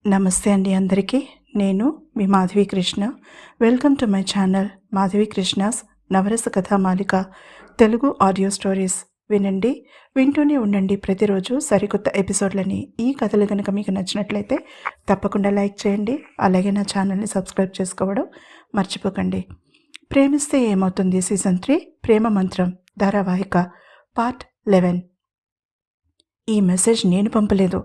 నమస్తే అండి అందరికీ. నేను మీ Madhavi Krishna. Welcome to my channel Madhavi Krishna's Navarasa Kathamalika Telugu audio stories. వినండి, వింటూనే ఉండండి ప్రతిరోజు సరికొత్త ఎపిసోడ్లని. ఈ కథలు కనుక మీకు నచ్చినట్లయితే తప్పకుండా లైక్ చేయండి. అలాగే నా ఛానల్ని సబ్స్క్రైబ్ చేసుకోవడం మర్చిపోకండి. ప్రేమిస్తే ఏమవుతుంది సీజన్ 3 ప్రేమ మంత్రం ధారావాహిక పార్ట్ 11. ఈ మెసేజ్ నేను పంపలేదు,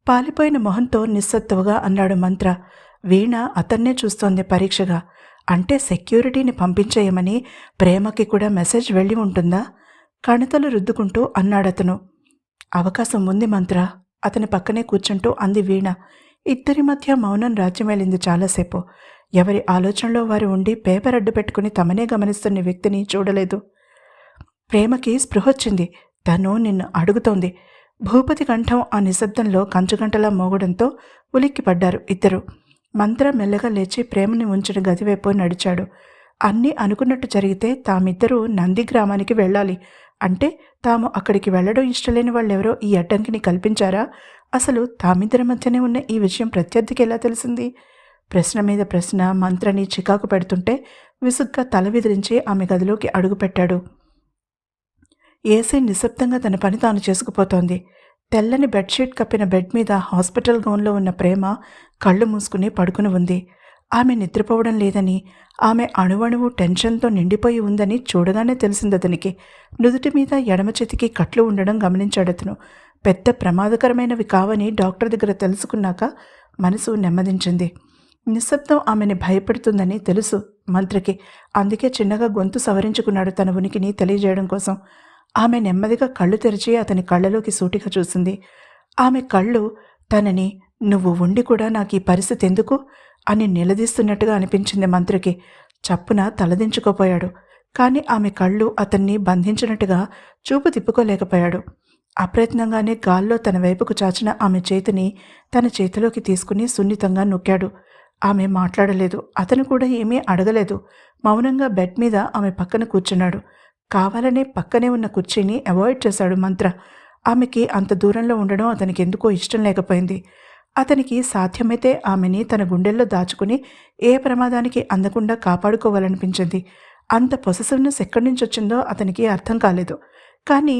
పాలిపోయిన మొహంతో నిస్సత్తువగా అన్నాడు మంత్ర. వీణ అతన్నే చూస్తోంది పరీక్షగా. అంటే సెక్యూరిటీని పంపించేయమని ప్రేమకి కూడా మెసేజ్ వెళ్ళి ఉంటుందా? కణతలు రుద్దుకుంటూ అన్నాడతను. అవకాశం ఉంది మంత్ర, అతని పక్కనే కూర్చుంటూ అంది వీణ. ఇద్దరి మధ్య మౌనం రాజ్యమేలింది చాలాసేపు. ఎవరి ఆలోచనలో వారు ఉండి పేపర్ అడ్డు పెట్టుకుని తమనే గమనిస్తున్న వ్యక్తిని చూడలేదు. ప్రేమకి స్పృహొచ్చింది. తను నిన్ను అడుగుతోంది. భూపతి కంఠం ఆ నిశ్శబ్దంలో కంచుగంటలా మోగడంతో ఉలిక్కిపడ్డారు ఇద్దరు. మంత్ర మెల్లగా లేచి ప్రేమని ఉంచిన గదివైపు నడిచాడు. అన్నీ అనుకున్నట్టు జరిగితే తామిద్దరూ నంది గ్రామానికి వెళ్ళాలి. అంటే తాము అక్కడికి వెళ్లడం ఇష్టలేని వాళ్ళెవరో ఈ అడ్డంకిని కల్పించారా? అసలు తామిద్దరి మధ్యనే ఉన్న ఈ విషయం ప్రత్యర్థికి ఎలా తెలిసింది? ప్రశ్న మీద ప్రశ్న మంత్రని చికాకు పెడుతుంటే విసుగ్గా తల విదిరించి ఆమె గదిలోకి అడుగుపెట్టాడు. ఏసీ నిశ్శబ్దంగా తన పని తాను చేసుకుపోతోంది. తెల్లని బెడ్షీట్ కప్పిన బెడ్ మీద హాస్పిటల్ గౌన్లో ఉన్న ప్రేమ కళ్ళు మూసుకుని పడుకుని ఉంది. ఆమె నిద్రపోవడం లేదని, ఆమె అణువణువు టెన్షన్తో నిండిపోయి ఉందని చూడగానే తెలిసిందతనికి. నుదుటి మీద ఎడమ చేతికి కట్లు ఉండడం గమనించాడతను. పెద్ద ప్రమాదకరమైనవి కావని డాక్టర్ దగ్గర తెలుసుకున్నాక మనసు నెమ్మదించింది. నిశ్శబ్దం ఆమెని భయపెడుతుందని తెలుసు మంత్రికి. అందుకే చిన్నగా గొంతు సవరించుకున్నాడు తన ఉనికిని తెలియజేయడం కోసం. ఆమె నెమ్మదిగా కళ్ళు తెరిచి అతని కళ్ళలోకి సూటిగా చూసింది. ఆమె కళ్ళు తనని నువ్వు ఉండి కూడా నాకు ఈ పరిస్థితి ఎందుకు అని నిలదీస్తున్నట్టుగా అనిపించింది మంత్రికి. చప్పున తలదించుకోపోయాడు. కానీ ఆమె కళ్ళు అతన్ని బంధించినట్టుగా చూపు తిప్పుకోలేకపోయాడు. అప్రయత్నంగానే గాల్లో తన వైపుకు చాచిన ఆమె చేతిని తన చేతిలోకి తీసుకుని సున్నితంగా నొక్కాడు. ఆమె మాట్లాడలేదు. అతను కూడా ఏమీ అడగలేదు. మౌనంగా బెడ్ మీద ఆమె పక్కన కూర్చున్నాడు. కావాలనే పక్కనే ఉన్న కుర్చీని అవాయిడ్ చేశాడు మంత్ర. ఆమెకి అంత దూరంలో ఉండడం అతనికి ఎందుకో ఇష్టం లేకపోయింది. అతనికి సాధ్యమైతే ఆమెని తన గుండెల్లో దాచుకుని ఏ ప్రమాదానికి అందకుండా కాపాడుకోవాలనిపించింది. అంత పొసెసివ్నెస్ ఎక్కడి నుంచి వచ్చిందో అతనికి అర్థం కాలేదు. కానీ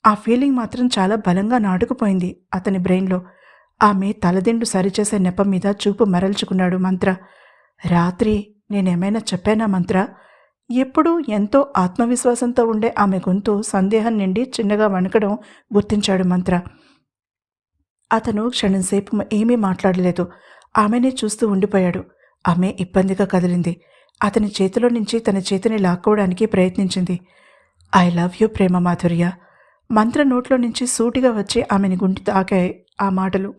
ఆ ఫీలింగ్ మాత్రం చాలా బలంగా నాటుకుపోయింది అతని బ్రెయిన్లో. ఆమె తలదిండు సరిచేసే నెపం మీద చూపు మరల్చుకున్నాడు మంత్ర. రాత్రి నేనేమైనా చెప్పానా మంత్ర? ఎప్పుడూ ఎంతో ఆత్మవిశ్వాసంతో ఉండే ఆమె గొంతు సందేహం నిండి చిన్నగా వణకడం గుర్తించాడు మంత్ర. అతను క్షణంసేపు ఏమీ మాట్లాడలేదు. ఆమెనే చూస్తూ ఉండిపోయాడు. ఆమె ఇబ్బందిగా కదిలింది. అతని చేతిలో నుంచి తన చేతిని లాక్కోవడానికి ప్రయత్నించింది. ఐ లవ్ యూ ప్రేమ మాధుర్య. మంత్ర నోట్లో నుంచి సూటిగా వచ్చి ఆమెని గుండె తాకాయి ఆ మాటలు.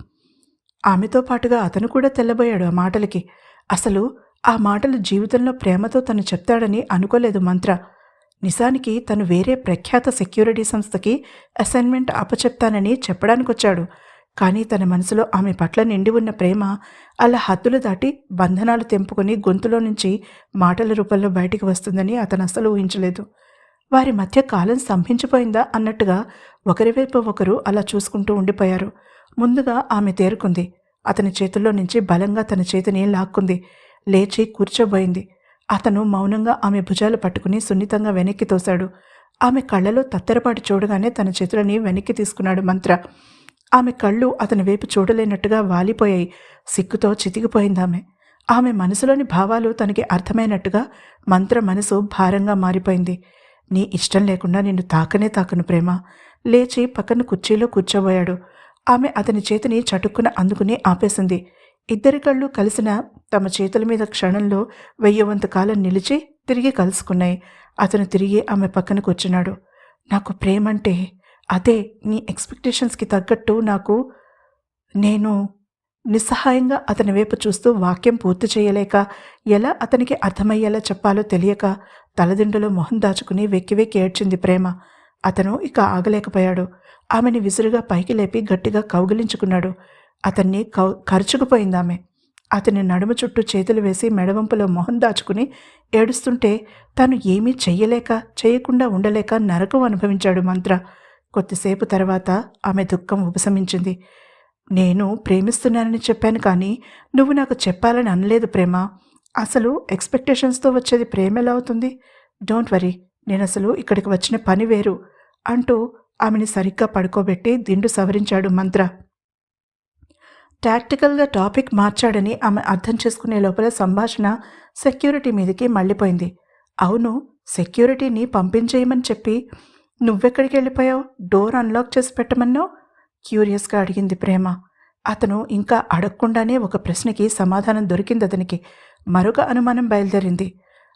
ఆమెతో పాటుగా అతను కూడా తెల్లబోయాడు ఆ మాటలకి. అసలు ఆ మాటలు జీవితంలో ప్రేమతో తను చెప్తాడని అనుకోలేదు మంత్ర. నిజానికి తను వేరే ప్రఖ్యాత సెక్యూరిటీ సంస్థకి అసైన్మెంట్ అప్పచెప్తానని చెప్పడానికొచ్చాడు. కానీ తన మనసులో ఆమె పట్ల నిండి ఉన్న ప్రేమ అలా హద్దులు దాటి బంధనాలు తెంపుకొని గొంతులో నుంచి మాటల రూపంలో బయటికి వస్తుందని అతను అసలు ఊహించలేదు. వారి మధ్య కాలం స్తంభించిపోయిందా అన్నట్టుగా ఒకరివైపు ఒకరు అలా చూసుకుంటూ ఉండిపోయారు. ముందుగా ఆమె తేరుకుంది. అతని చేతుల్లో నుంచి బలంగా తన చేతిని లాక్కుంది. లేచి కూర్చోబోయింది. అతను మౌనంగా ఆమె భుజాలు పట్టుకుని సున్నితంగా వెనక్కి తోశాడు. ఆమె కళ్ళలో తత్తరపాటు చూడగానే తన చేతులని వెనక్కి తీసుకున్నాడు మంత్ర. ఆమె కళ్ళు అతని వైపు చూడలేనట్టుగా వాలిపోయాయి. సిగ్గుతో చితికిపోయిందామె. ఆమె మనసులోని భావాలు తనకి అర్థమైనట్టుగా మంత్ర మనసు భారంగా మారిపోయింది. నీ ఇష్టం లేకుండా నిన్ను తాకనే తాకను ప్రేమ. లేచి పక్కన కుర్చీలో కూర్చోబోయాడు. ఆమె అతని చేతిని చటుక్కున అందుకుని ఆపేసింది. ఇద్దరి కళ్ళు కలిసిన తమ చేతుల మీద క్షణంలో 1000 వంతు కాలం నిలిచి తిరిగి కలుసుకున్నాయి. అతను తిరిగి ఆమె పక్కన కూర్చున్నాడు. నాకు ప్రేమంటే అదే, నీ ఎక్స్పెక్టేషన్స్కి తగ్గట్టు నేను నిస్సహాయంగా అతని వైపు చూస్తూ వాక్యం పూర్తి చేయలేక, ఎలా అతనికి అర్థమయ్యేలా చెప్పాలో తెలియక తలదిండులో మొహం దాచుకుని వెక్కి వెక్కి ఏడ్చింది ప్రేమ. అతను ఇక ఆగలేకపోయాడు. ఆమెని విసురుగా పైకి లేపి గట్టిగా కౌగిలించుకున్నాడు. అతన్ని ఖర్చుకుపోయిందామె. అతని నడుము చుట్టూ చేతులు వేసి మెడవంపులో మొహం దాచుకుని ఏడుస్తుంటే తాను ఏమీ చేయకుండా ఉండలేక నరకం అనుభవించాడు మంత్ర. కొద్దిసేపు తర్వాత ఆమె దుఃఖం ఉపశమించింది. నేను ప్రేమిస్తున్నానని చెప్పాను కానీ నువ్వు నాకు చెప్పాలని అనలేదు ప్రేమ. అసలు ఎక్స్‌పెక్టేషన్స్‌తో వచ్చేది ప్రేమెలా అవుతుంది? Don't worry. నేనసలు ఇక్కడికి వచ్చిన పని వేరు అంటూ ఆమెని సరిగ్గా పడుకోబెట్టి దిండు సవరించాడు మంత్ర. టాక్టికల్‌గా టాపిక్ మార్చాడని ఆమె అర్థం చేసుకునే లోపల సంభాషణ సెక్యూరిటీ మీదకి మళ్ళిపోయింది. అవును, సెక్యూరిటీని పంపించేయమని చెప్పి నువ్వెక్కడికెళ్ళిపోయావు? డోర్ అన్‌లాక్ చేసి పెట్టమన్నావు? క్యూరియస్‌గా అడిగింది ప్రేమ. అతను ఇంకా అడగకుండానే ఒక ప్రశ్నకి సమాధానం దొరికిందతనికి. మరొక అనుమానం బయలుదేరింది.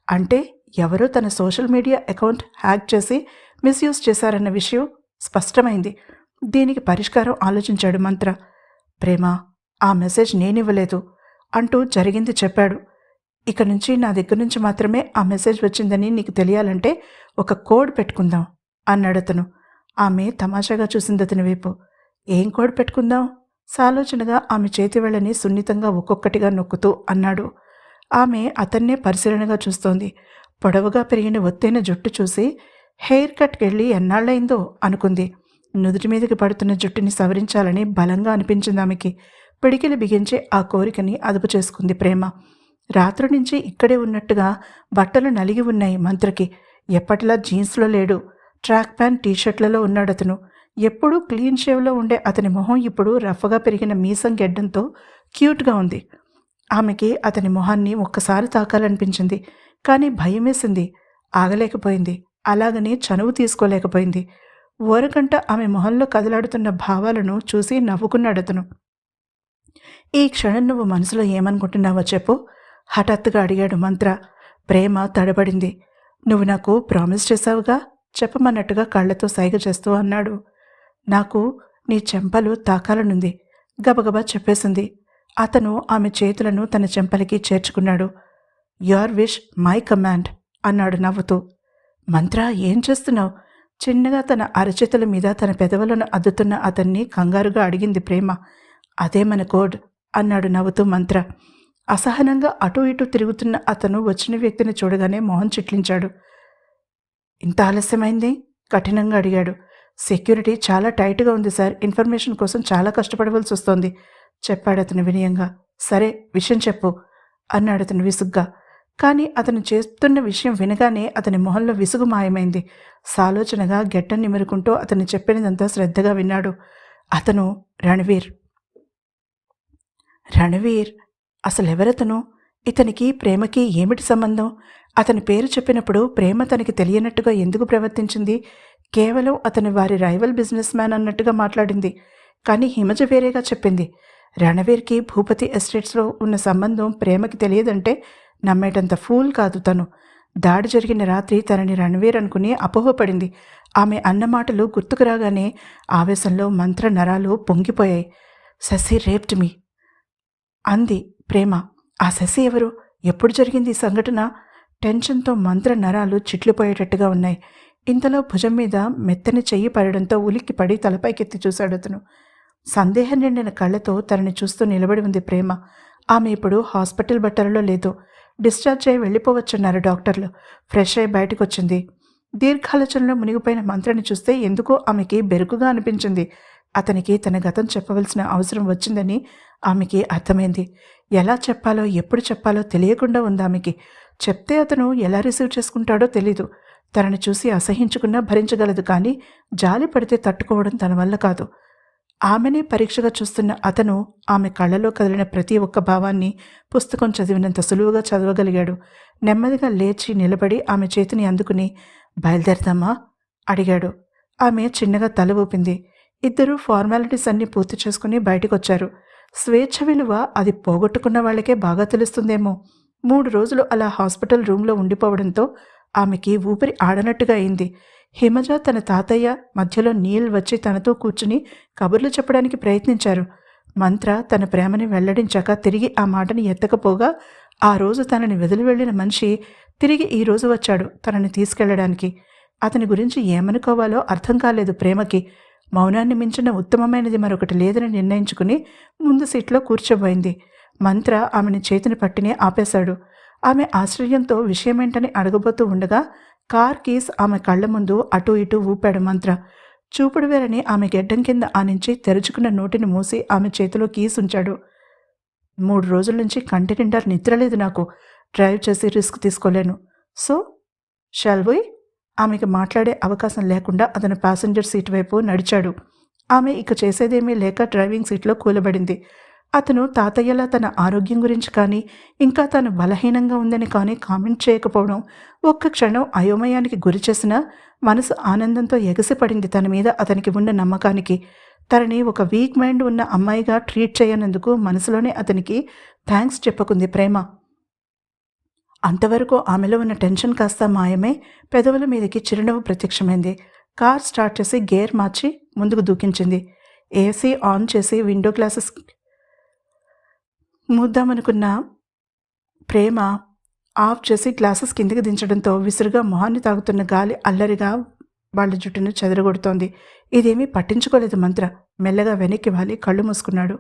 అంటే ఎవరో తన సోషల్ మీడియా అకౌంట్ హ్యాక్ చేసి మిస్‌యూజ్ చేశారన్న విషయం స్పష్టమైంది. దీనికి పరిష్కారం ఆలోచించాడు మంత్ర. ప్రేమ, ఆ మెసేజ్ నేనివ్వలేదు అంటూ జరిగింది చెప్పాడు. ఇక నుంచి నా దగ్గర నుంచి మాత్రమే ఆ మెసేజ్ వచ్చిందని నీకు తెలియాలంటే ఒక కోడ్ పెట్టుకుందాం అన్నాడతను. ఆమె తమాషాగా చూసిందతని వైపు. ఏం కోడ్ పెట్టుకుందాం? సాలోచనగా ఆమె చేతి వేళ్ళని సున్నితంగా ఒక్కొక్కటిగా నొక్కుతూ అన్నాడు. ఆమె అతన్నే పరిశీలనగా చూస్తోంది. పొడవుగా పెరిగిన ఒత్తైన జుట్టు చూసి హెయిర్ కట్కెళ్ళి ఎన్నాళ్ళయిందో అనుకుంది. నుదుటి మీదకి పడుతున్న జుట్టుని సవరించాలని బలంగా అనిపించింది ఆమెకి. పిడికిలి బిగించి ఆ కోరికని అదుపు చేసుకుంది ప్రేమ. రాత్రి నుంచి ఇక్కడే ఉన్నట్టుగా బట్టలు నలిగి ఉన్నాయి మంత్రకి. ఎప్పటిలా జీన్స్లో లేడు. ట్రాక్ ప్యాంట్ టీషర్ట్లలో ఉన్నాడతను. ఎప్పుడూ క్లీన్ షేవ్లో ఉండే అతని మొహం ఇప్పుడు రఫ్గా పెరిగిన మీసం గెడ్డంతో క్యూట్గా ఉంది. ఆమెకి అతని మొహాన్ని ఒక్కసారి తాకాలనిపించింది. కానీ భయమేసింది. ఆగలేకపోయింది. అలాగని చనువు తీసుకోలేకపోయింది. ఓరకంట ఆమె మొహంలో కదలాడుతున్న భావాలను చూసి నవ్వుకున్నాడతను. ఈ క్షణం నువ్వు మనసులో ఏమనుకుంటున్నావో చెప్పు హఠాత్తుగా అడిగాడు మంత్ర. ప్రేమ తడబడింది. నువ్వు నాకు ప్రామిస్ చేశావుగా చెప్పమన్నట్టుగా కళ్లతో సైగ చేస్తూ అన్నాడు. నాకు నీ చెంపలు తాకాలనుంది గబగబా చెప్పేసింది. అతను ఆమె చేతులను తన చెంపలకి చేర్చుకున్నాడు. యువర్ విష్ మై కమాండ్ అన్నాడు నవ్వుతూ. మంత్ర, ఏం చేస్తున్నావు? చిన్నగా తన అరచేతుల మీద తన పెదవులను అద్దుతున్న అతన్ని కంగారుగా అడిగింది ప్రేమ. అదే మన కోడ్ అన్నాడు నవ్వుతూ మంత్ర. అసహనంగా అటూ ఇటూ తిరుగుతున్న అతను వచ్చిన వ్యక్తిని చూడగానే మొహం చిట్లించాడు. ఇంత ఆలస్యమైంది? కఠినంగా అడిగాడు. సెక్యూరిటీ చాలా టైట్గా ఉంది సార్. ఇన్ఫర్మేషన్ కోసం చాలా కష్టపడవలసి వస్తోంది చెప్పాడతను వినయంగా. సరే, విషయం చెప్పు అన్నాడతను విసుగ్గా. కానీ అతను చేస్తున్న విషయం వినగానే అతని మొహంలో విసుగు మాయమైంది. సాలోచనగా గెట్టం నిమురుకుంటూ అతను చెప్పినదంతా శ్రద్ధగా విన్నాడు. అతను రణవీర్. రణవీర్? అసలెవరతను? ఇతనికి ప్రేమకి ఏమిటి సంబంధం? అతని పేరు చెప్పినప్పుడు ప్రేమ తనకి తెలియనట్టుగా ఎందుకు ప్రవర్తించింది? కేవలం అతని వారి రైవల్ బిజినెస్ మ్యాన్ అన్నట్టుగా మాట్లాడింది. కానీ హిమజ వేరేగా చెప్పింది. రణవీర్కి భూపతి ఎస్టేట్స్లో ఉన్న సంబంధం ప్రేమకి తెలియదంటే నమ్మేటంత ఫూల్ కాదు తను. దాడి జరిగిన రాత్రి తనని రణవీర్ అనుకుని అపోహపడింది. ఆమె అన్న మాటలు గుర్తుకు రాగానే ఆవేశంలో మంత్ర నరాలు పొంగిపోయాయి. శశి రేప్డ్ మీ అంది ప్రేమ. ఆ శశి ఎవరు? ఎప్పుడు జరిగింది ఈ సంఘటన? టెన్షన్తో మంత్ర నరాలు చిట్లిపోయేటట్టుగా ఉన్నాయి. ఇంతలో భుజం మీద మెత్తని చెయ్యి పడడంతో ఉలిక్కిపడి తలపైకెత్తి చూశాడు అతను. సందేహం నిండిన కళ్ళతో తనని చూస్తూ నిలబడి ఉంది ప్రేమ. ఆమె ఇప్పుడు హాస్పిటల్ బట్టలలో లేదు. డిశ్చార్జ్ అయి వెళ్ళిపోవచ్చన్నారు డాక్టర్లు. ఫ్రెష్ అయి బయటకొచ్చింది. దీర్ఘాలోచనలో మునిగిపోయిన మంత్రని చూస్తే ఎందుకో ఆమెకి బెరుకుగా అనిపించింది. అతనికి తన గతం చెప్పవలసిన అవసరం వచ్చిందని ఆమెకి అర్థమైంది. ఎలా చెప్పాలో ఎప్పుడు చెప్పాలో తెలియకుండా ఉంది ఆమెకి. చెప్తే అతను ఎలా రిసీవ్ చేసుకుంటాడో తెలీదు. తనని చూసి అసహించుకున్నా భరించగలదు, కానీ జాలి పడితే తట్టుకోవడం తన వల్ల కాదు. ఆమెనే పరీక్షగా చూస్తున్న అతను ఆమె కళ్ళలో కదిలిన ప్రతి ఒక్క భావాన్ని పుస్తకం చదివినంత సులువుగా చదవగలిగాడు. నెమ్మదిగా లేచి నిలబడి ఆమె చేతిని అందుకుని బయలుదేరదామా అడిగాడు. ఆమె చిన్నగా తల ఊపింది. ఇద్దరూ ఫార్మాలిటీస్ అన్నీ పూర్తి చేసుకుని బయటకొచ్చారు. స్వేచ్ఛ విలువ అది పోగొట్టుకున్న వాళ్ళకే బాగా తెలుస్తుందేమో. 3 రోజులు అలా హాస్పిటల్ రూమ్లో ఉండిపోవడంతో ఆమెకి ఊపిరి ఆడనట్టుగా అయింది. హిమజ తన తాతయ్య మధ్యలో నీల్ వచ్చి తనతో కూర్చుని కబుర్లు చెప్పడానికి ప్రయత్నించారు. మంత్ర తన ప్రేమని వెల్లడించాక తిరిగి ఆ మాటని ఎత్తకపోగా ఆ రోజు తనని వదిలి వెళ్ళిన మనిషి తిరిగి ఈ రోజు వచ్చాడు తనని తీసుకెళ్లడానికి. అతని గురించి ఏమనుకోవాలో అర్థం కాలేదు ప్రేమకి. మౌనాన్ని మించిన ఉత్తమమైనది మరొకటి లేదని నిర్ణయించుకుని ముందు సీట్లో కూర్చోబోయింది. మంత్ర ఆమెని చేతిని పట్టినే ఆపేశాడు. ఆమె ఆశ్చర్యంతో విషయమేంటని అడగబోతూ ఉండగా కార్ కీస్ ఆమె కళ్ల ముందు అటూ ఇటూ ఊపాడు మంత్ర. చూపుడు వేరని ఆమె గెడ్డం కింద ఆనించి తెరుచుకున్న నోటిని మూసి ఆమె చేతిలో కీస్ ఉంచాడు. 3 రోజుల నుంచి కంటి నిండా నిద్రలేదు నాకు. డ్రైవ్ చేసి రిస్క్ తీసుకోలేను. So shall we? ఆమెకు మాట్లాడే అవకాశం లేకుండా అతను ప్యాసింజర్ సీట్ వైపు నడిచాడు. ఆమె ఇక చేసేదేమీ లేక డ్రైవింగ్ సీట్లో కూలబడింది. అతను తాతయ్యలా తన ఆరోగ్యం గురించి కానీ ఇంకా తాను బలహీనంగా ఉందని కానీ కామెంట్ చేయకపోవడం ఒక్క క్షణం అయోమయానికి గురిచేసిన మనసు ఆనందంతో ఎగసిపడింది తన మీద అతనికి ఉన్న నమ్మకానికి. తనని ఒక వీక్ మైండ్ ఉన్న అమ్మాయిగా ట్రీట్ చేయనందుకు మనసులోనే అతనికి థ్యాంక్స్ చెప్పుకుంది ప్రేమ. అంతవరకు ఆమెలో ఉన్న టెన్షన్ కాస్త మాయమై పెదవుల మీదకి చిరునవ్వు ప్రత్యక్షమైంది. కార్ స్టార్ట్ చేసి గేర్ మార్చి ముందుకు దూకించింది. ఏసీ ఆన్ చేసి విండో గ్లాసెస్ మూద్దామనుకున్న ప్రేమ ఆఫ్ చేసి గ్లాసెస్ కిందికి దించడంతో విసురుగా మొహాన్ని తాగుతున్న గాలి అల్లరిగా వాళ్ళ జుట్టును చెదరగొడుతోంది. ఇదేమీ పట్టించుకోలేదు మంత్ర. మెల్లగా వెనక్కి వాలి కళ్ళు మూసుకున్నాడు.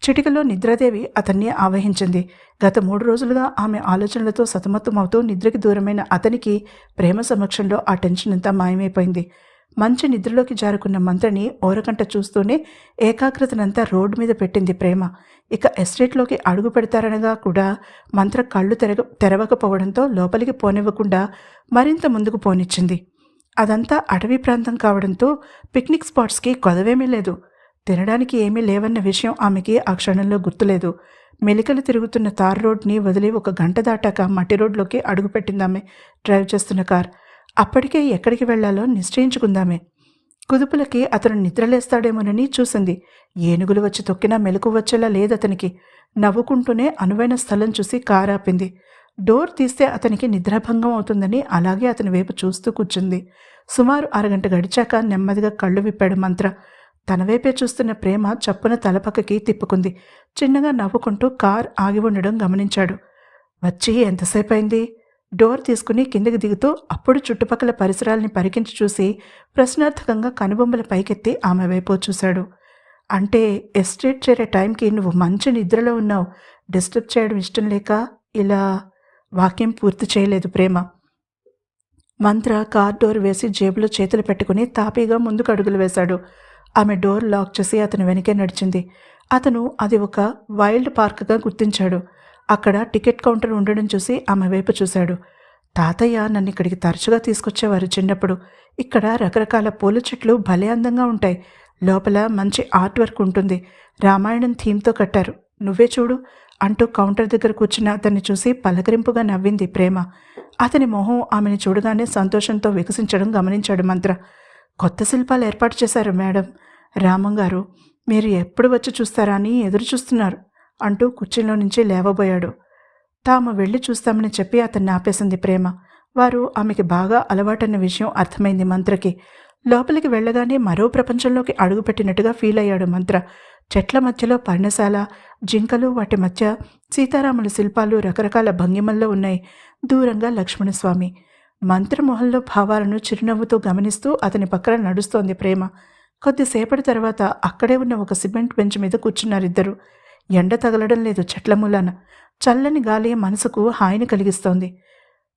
చిటికలో నిద్రాదేవి అతన్ని ఆవహించింది. గత 3 రోజులుగా ఆమె ఆలోచనలతో సతమతమవుతూ నిద్రకి దూరమైన అతనికి ప్రేమ సమక్షంలో ఆ టెన్షన్ అంతా మాయమైపోయింది. మంచి నిద్రలోకి జారుకున్న మంత్రని ఓరకంట చూస్తూనే ఏకాగ్రతనంతా రోడ్డు మీద పెట్టింది ప్రేమ. ఇక ఎస్టేట్లోకి అడుగు పెడతారనగా కూడా మంత్ర కళ్ళు తెరవకపోవడంతో లోపలికి పోనివ్వకుండా మరింత ముందుకు పోనిచ్చింది. అదంతా అటవీ ప్రాంతం కావడంతో పిక్నిక్ స్పాట్స్కి కొదవేమీ లేదు. తినడానికి ఏమీ లేవన్న విషయం ఆమెకి ఆ క్షణంలో గుర్తులేదు. మెలికలు తిరుగుతున్న తార్ రోడ్ని వదిలి 1 గంట దాటాక మట్టి రోడ్లోకి అడుగుపెట్టిందామె డ్రైవ్ చేస్తున్న కార్. అప్పటికే ఎక్కడికి వెళ్లాలో నిశ్చయించుకుందామే. కుదుపులకి అతను నిద్రలేస్తాడేమోనని చూసింది. ఏనుగులు వచ్చి తొక్కినా మెలకు వచ్చేలా లేదతనికి. నవ్వుకుంటూనే అనువైన స్థలం చూసి కారు ఆపింది. డోర్ తీస్తే అతనికి నిద్రాభంగం అవుతుందని అలాగే అతని వైపు చూస్తూ కూర్చుంది. సుమారు 1 గంట గడిచాక నెమ్మదిగా కళ్ళు విప్పాడు మంత్ర. తన వైపే చూస్తున్న ప్రేమ చప్పున తలపక్కకి తిప్పుకుంది. చిన్నగా నవ్వుకుంటూ కార్ ఆగి ఉండడం గమనించాడు. వచ్చి ఎంతసేపు అయింది? డోర్ తీసుకుని కిందకి దిగుతూ అప్పుడు చుట్టుపక్కల పరిసరాల్ని పరికించి చూసి ప్రశ్నార్థకంగా కనుబొమ్మల పైకెత్తి ఆమె వైపు చూశాడు. అంటే ఎస్టేట్ చేరే టైంకి నువ్వు మంచి నిద్రలో ఉన్నావు. డిస్టర్బ్ చేయడం ఇష్టం లేక ఇలా వాక్యం పూర్తి చేయలేదు ప్రేమ. మంత్ర కార్ డోర్ వేసి జేబులో చేతులు పెట్టుకుని తాపీగా ముందుకు అడుగులు వేశాడు. ఆమె డోర్ లాక్ చేసి అతను వెనకే నడిచింది. అతను అది ఒక వైల్డ్ పార్క్గా గుర్తించాడు. అక్కడ టికెట్ కౌంటర్ ఉండడం చూసి ఆమె వైపు చూశాడు. తాతయ్య నన్ను ఇక్కడికి తరచుగా తీసుకొచ్చేవారు చిన్నప్పుడు. ఇక్కడ రకరకాల పూల చెట్లు భలే అందంగా ఉంటాయి. లోపల మంచి ఆర్ట్ వర్క్ ఉంటుంది. రామాయణం థీమ్తో కట్టారు. నువ్వే చూడు అంటూ కౌంటర్ దగ్గర కూర్చున్న అతన్ని చూసి పలకరింపుగా నవ్వింది ప్రేమ. అతని మొహం ఆమెను చూడగానే సంతోషంతో వికసించడం గమనించాడు మంత్ర. కొత్త శిల్పాలు ఏర్పాటు చేశారు మేడం. రామంగారు మీరు ఎప్పుడు వచ్చి చూస్తారా అని ఎదురు చూస్తున్నారు అంటూ కుర్చీలో నుంచి లేవబోయాడు. తాము వెళ్ళి చూస్తామని చెప్పి అతన్ని ఆపేసింది ప్రేమ. వారు ఆమెకి బాగా అలవాటన్న విషయం అర్థమైంది మంత్రకి. లోపలికి వెళ్ళగానే మరో ప్రపంచంలోకి అడుగుపెట్టినట్టుగా ఫీల్ అయ్యాడు మంత్ర. చెట్ల మధ్యలో పర్ణశాల, జింకలు, వాటి మధ్య సీతారాముల శిల్పాలు రకరకాల భంగిమల్లో ఉన్నాయి. దూరంగా లక్ష్మణస్వామి. మంత్రమోహంలో భావాలను చిరునవ్వుతో గమనిస్తూ అతని పక్కన నడుస్తోంది ప్రేమ. కొద్దిసేపటి తర్వాత అక్కడే ఉన్న ఒక సిమెంట్ బెంచ్ మీద కూర్చున్నారిద్దరు. ఎండ తగలడం లేదు చెట్ల మూలాన. చల్లని గాలి మనసుకు హాయిని కలిగిస్తోంది.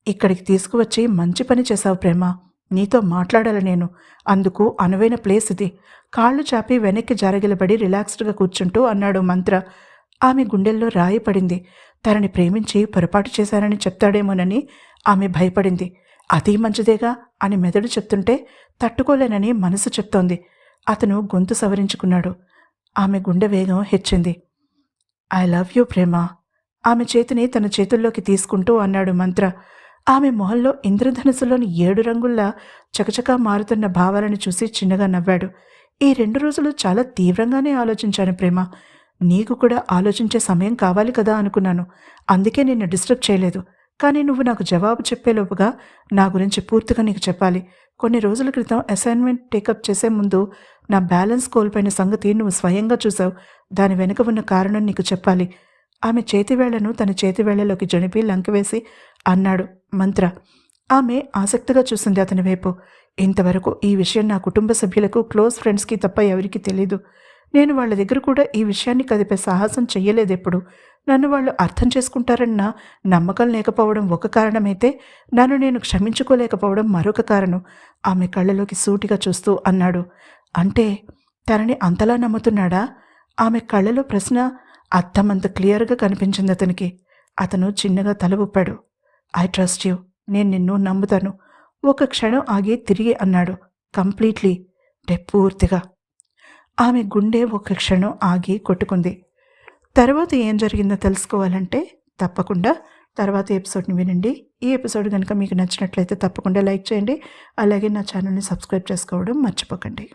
ఇక్కడికి తీసుకువచ్చి మంచి పని చేశావు ప్రేమ. నీతో మాట్లాడాలి నేను. అందుకు అనువైన ప్లేస్ ఇది. కాళ్ళు చాపి వెనక్కి జరగిలబడి రిలాక్స్డ్గా కూర్చుంటూ అన్నాడు మంత్ర. ఆమె గుండెల్లో రాయి పడింది. తనని ప్రేమించి పొరపాటు చేశానని చెప్తాడేమోనని ఆమె భయపడింది. అదీ మంచిదేగా అని మెదడు చెప్తుంటే తట్టుకోలేనని మనసు చెప్తోంది. అతను గొంతు సవరించుకున్నాడు. ఆమె గుండె వేగం హెచ్చింది. ఐ లవ్ యూ ప్రేమ. ఆమె చేతిని తన చేతుల్లోకి తీసుకుంటూ అన్నాడు మంత్ర. ఆమె మొహంలో ఇంద్రధనుసులోని 7 రంగుల్లా చకచకా మారుతున్న భావాలను చూసి చిన్నగా నవ్వాడు. ఈ 2 రోజులు చాలా తీవ్రంగానే ఆలోచించాను ప్రేమ. నీకు కూడా ఆలోచించే సమయం కావాలి కదా అనుకున్నాను. అందుకే నిన్ను డిస్టర్బ్ చేయలేదు. కానీ నువ్వు నాకు జవాబు చెప్పేలోపుగా నా గురించి పూర్తిగా నీకు చెప్పాలి. కొన్ని రోజుల క్రితం అసైన్మెంట్ టేకప్ చేసే ముందు నా బ్యాలెన్స్ కోల్పోయిన సంగతి నువ్వు స్వయంగా చూసావు. దాని వెనుక ఉన్న కారణం నీకు చెప్పాలి. ఆమె చేతివేళ్లను తన చేతివేళ్లలోకి జణిపి లంకివేసి అన్నాడు మంత్ర. ఆమె ఆసక్తిగా చూసింది అతని వైపు. ఇంతవరకు ఈ విషయం నా కుటుంబ సభ్యులకు, క్లోజ్ ఫ్రెండ్స్కి తప్ప ఎవరికీ తెలీదు. నేను వాళ్ళ దగ్గర కూడా ఈ విషయాన్ని కదిపే సాహసం చెయ్యలేదెప్పుడు. నన్ను వాళ్ళు అర్థం చేసుకుంటారన్న నమ్మకం లేకపోవడం ఒక కారణమైతే, నన్ను నేను క్షమించుకోలేకపోవడం మరొక కారణం. ఆమె కళ్ళలోకి సూటిగా చూస్తూ అన్నాడు. అంటే తనని అంతలా నమ్ముతున్నాడా? ఆమె కళ్ళలో ప్రశ్న అర్థమంత క్లియర్గా కనిపించింది అతనికి. అతను చిన్నగా తల ఊపాడు. I trust you. నేను నిన్ను నమ్ముతాను. ఒక క్షణం ఆగి తిరిగి అన్నాడు. కంప్లీట్లీ, పూర్తిగా. ఆమె గుండె ఒక క్షణం ఆగి కొట్టుకుంది. తర్వాత ఏం జరిగిందో తెలుసుకోవాలంటే తప్పకుండా తర్వాత ఎపిసోడ్ని వినండి. ఈ ఎపిసోడ్ కనుక మీకు నచ్చినట్లయితే తప్పకుండా లైక్ చేయండి. అలాగే నా ఛానల్ని సబ్స్క్రైబ్ చేసుకోవడం మర్చిపోకండి.